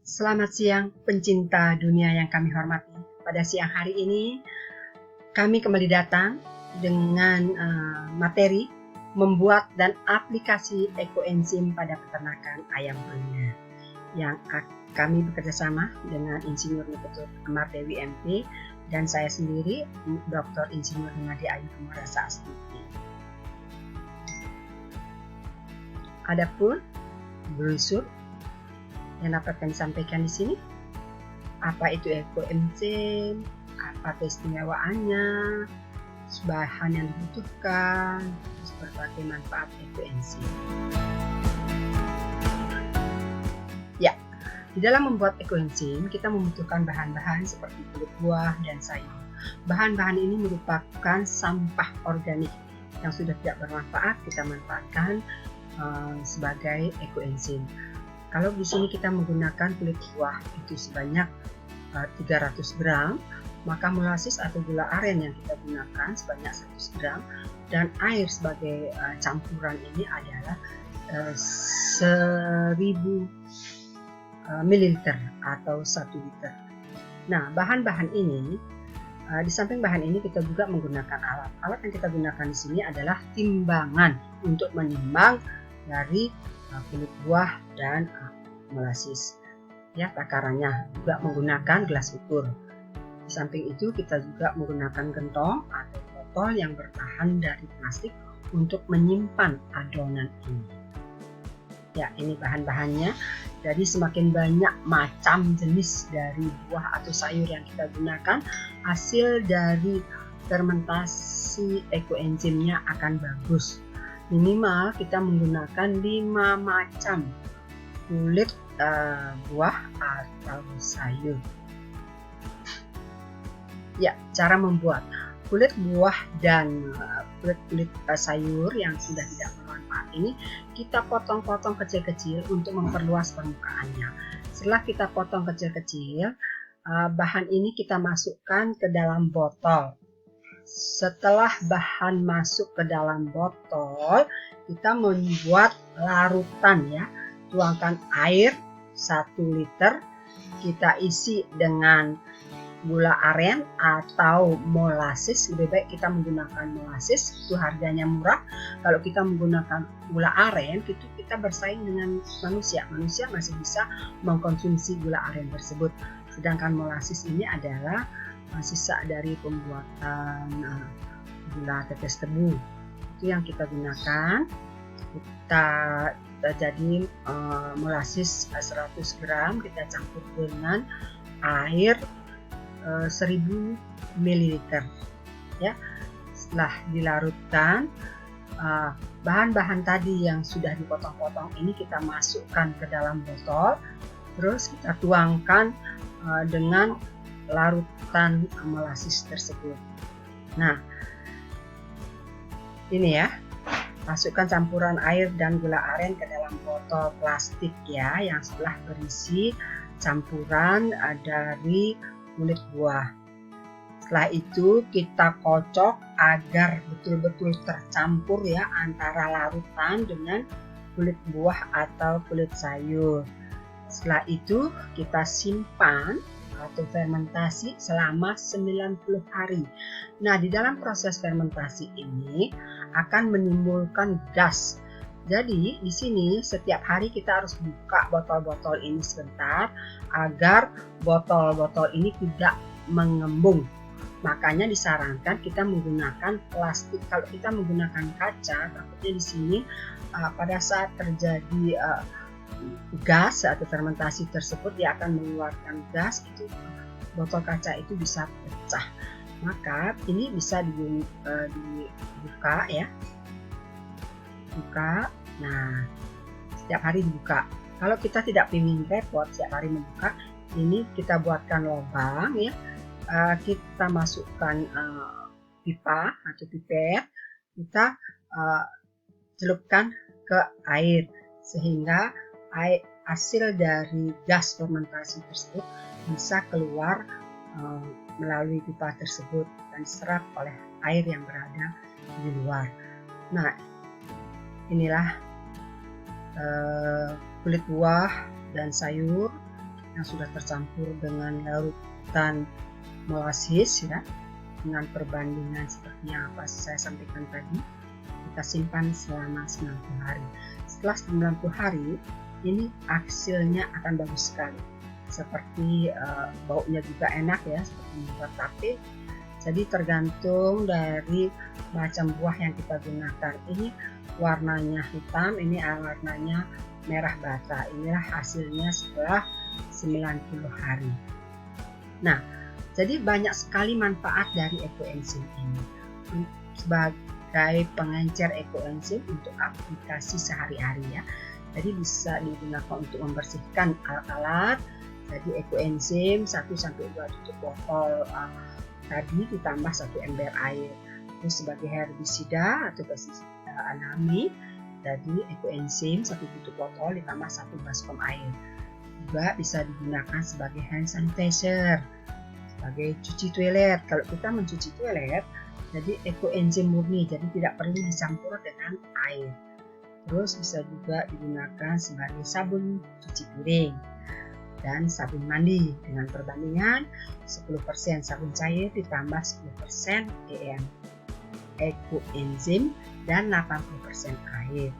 Selamat siang pencinta dunia yang kami hormati. Pada siang hari ini kami kembali datang dengan materi membuat dan aplikasi ekoenzim pada peternakan ayam bruna yang kami bekerjasama dengan Insinyur Nipetut Amar Dewi MP dan saya sendiri Dr. Insinyur Hunadi Ayu Kumarasa Astuti. Adapun brosur yang dapat kami sampaikan di sini, apa itu ekoenzim, apa keistimewaannya, bahan yang dibutuhkan, berbagai manfaat ekoenzim. Ya, di dalam membuat ekoenzim kita membutuhkan bahan-bahan seperti kulit buah dan sayur. Bahan-bahan ini merupakan sampah organik yang sudah tidak bermanfaat, kita manfaatkan sebagai ekoenzim. Kalau di sini kita menggunakan kulit buah itu sebanyak 300 gram, maka molasis atau gula aren yang kita gunakan sebanyak 100 gram dan air sebagai campuran ini adalah 1000 ml atau 1 liter. Nah, bahan-bahan ini di samping bahan ini kita juga menggunakan alat. Alat yang kita gunakan di sini adalah timbangan untuk menimbang dari kulit buah dan molasis. Ya, takarannya juga menggunakan gelas ukur. Di samping itu kita juga menggunakan gentong atau botol yang bertahan dari plastik untuk menyimpan adonan ini. Ya, ini bahan-bahannya. Jadi semakin banyak macam jenis dari buah atau sayur yang kita gunakan, hasil dari fermentasi ekoenzimnya akan bagus. Minimal kita menggunakan 5 macam kulit buah atau sayur. Ya, cara membuat kulit buah dan kulit sayur yang sudah tidak bermanfaat ini kita potong-potong kecil-kecil untuk memperluas permukaannya. Setelah kita potong kecil-kecil, bahan ini kita masukkan ke dalam botol. Setelah bahan masuk ke dalam botol, kita membuat larutan ya. Tuangkan air 1 liter, kita isi dengan gula aren atau molasis. Lebih baik kita menggunakan molasis, itu harganya murah. Kalau kita menggunakan gula aren, itu kita bersaing dengan manusia. Manusia masih bisa mengkonsumsi gula aren tersebut. Sedangkan molasis ini adalah sisa dari pembuatan gula tetes tebu. Itu yang kita gunakan. Kita jadi molasis 100 gram kita campur dengan air 1000 ml ya. Setelah dilarutkan, bahan-bahan tadi yang sudah dipotong-potong ini kita masukkan ke dalam botol, terus kita tuangkan dengan larutan molasis tersebut. Nah, ini ya, masukkan campuran air dan gula aren ke dalam botol plastik ya, yang setelah berisi campuran dari kulit buah. Setelah itu kita kocok agar betul-betul tercampur ya antara larutan dengan kulit buah atau kulit sayur. Setelah itu kita simpan atau fermentasi selama 90 hari. Nah, di dalam proses fermentasi ini akan menimbulkan gas. Jadi, di sini setiap hari kita harus buka botol-botol ini sebentar agar botol-botol ini tidak mengembung. Makanya disarankan kita menggunakan plastik. Kalau kita menggunakan kaca, takutnya di sini pada saat terjadi gas atau fermentasi tersebut dia akan mengeluarkan gas, itu botol kaca itu bisa pecah. Maka ini bisa dibuka ya, buka. Nah, setiap hari dibuka. Kalau kita tidak ingin repot setiap hari membuka, ini kita buatkan lubang ya, kita masukkan pipa atau pipet, kita celupkan ke air sehingga hasil dari gas fermentasi tersebut bisa keluar melalui pipa tersebut dan diserap oleh air yang berada di luar. Nah, inilah kulit buah dan sayur yang sudah tercampur dengan larutan molasis ya, dengan perbandingan seperti yang saya sampaikan tadi, kita simpan selama 90 hari. Setelah 90 hari, ini hasilnya akan bagus sekali. Seperti baunya juga enak ya, seperti membuat tape. Jadi tergantung dari macam buah yang kita gunakan. Ini warnanya hitam, ini warnanya merah bata. Inilah hasilnya setelah 90 hari. Nah, jadi banyak sekali manfaat dari ekoenzim ini. Sebagai pengencer ekoenzim untuk aplikasi sehari-hari ya. Jadi bisa digunakan untuk membersihkan alat-alat. Jadi ekoenzim 1-2 tutup botol tadi ditambah 1 ember air. Terus sebagai herbisida atau pestisida alami, jadi ekoenzim 1 tutup botol ditambah 1 baskom air. Juga bisa digunakan sebagai hand sanitizer, sebagai cuci toilet. Kalau kita mencuci toilet, jadi ekoenzim murni, jadi tidak perlu dicampur dengan air. Terus bisa juga digunakan sebagai sabun cuci piring dan sabun mandi dengan perbandingan 10% sabun cair ditambah 10% ekoenzim dan 80% air.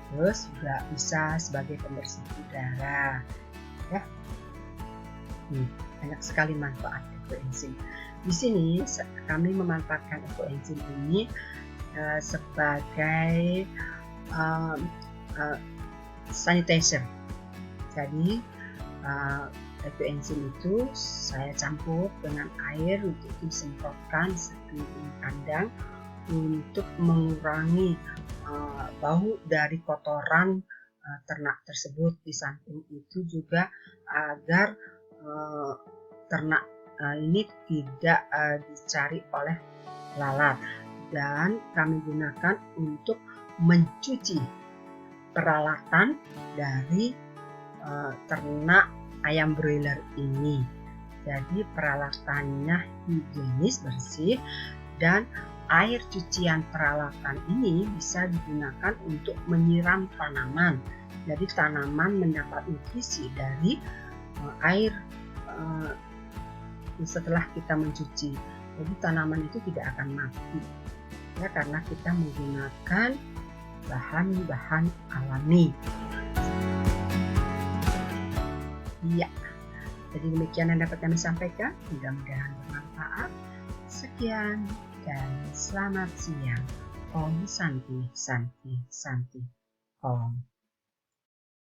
Terus juga bisa sebagai pembersih udara ya. Banyak sekali manfaat ekoenzim. Di sini kami memanfaatkan ekoenzim ini sebagai sanitizer. Jadi ekoenzim itu saya campur dengan air untuk disemprotkan sekeliling kandang untuk mengurangi bau dari kotoran ternak tersebut. Di samping itu juga agar ternak ini tidak dicari oleh lalat, dan kami gunakan untuk mencuci peralatan dari ternak ayam broiler ini. Jadi peralatannya higienis, bersih, dan air cucian peralatan ini bisa digunakan untuk menyiram tanaman. Jadi tanaman mendapat nutrisi dari air setelah kita mencuci. Jadi tanaman itu tidak akan mati ya, karena kita menggunakan bahan-bahan alami. Ya, jadi demikian yang dapat kami sampaikan. Mudah-mudahan bermanfaat. Sekian dan selamat siang. Om Santi Santi Santi Om.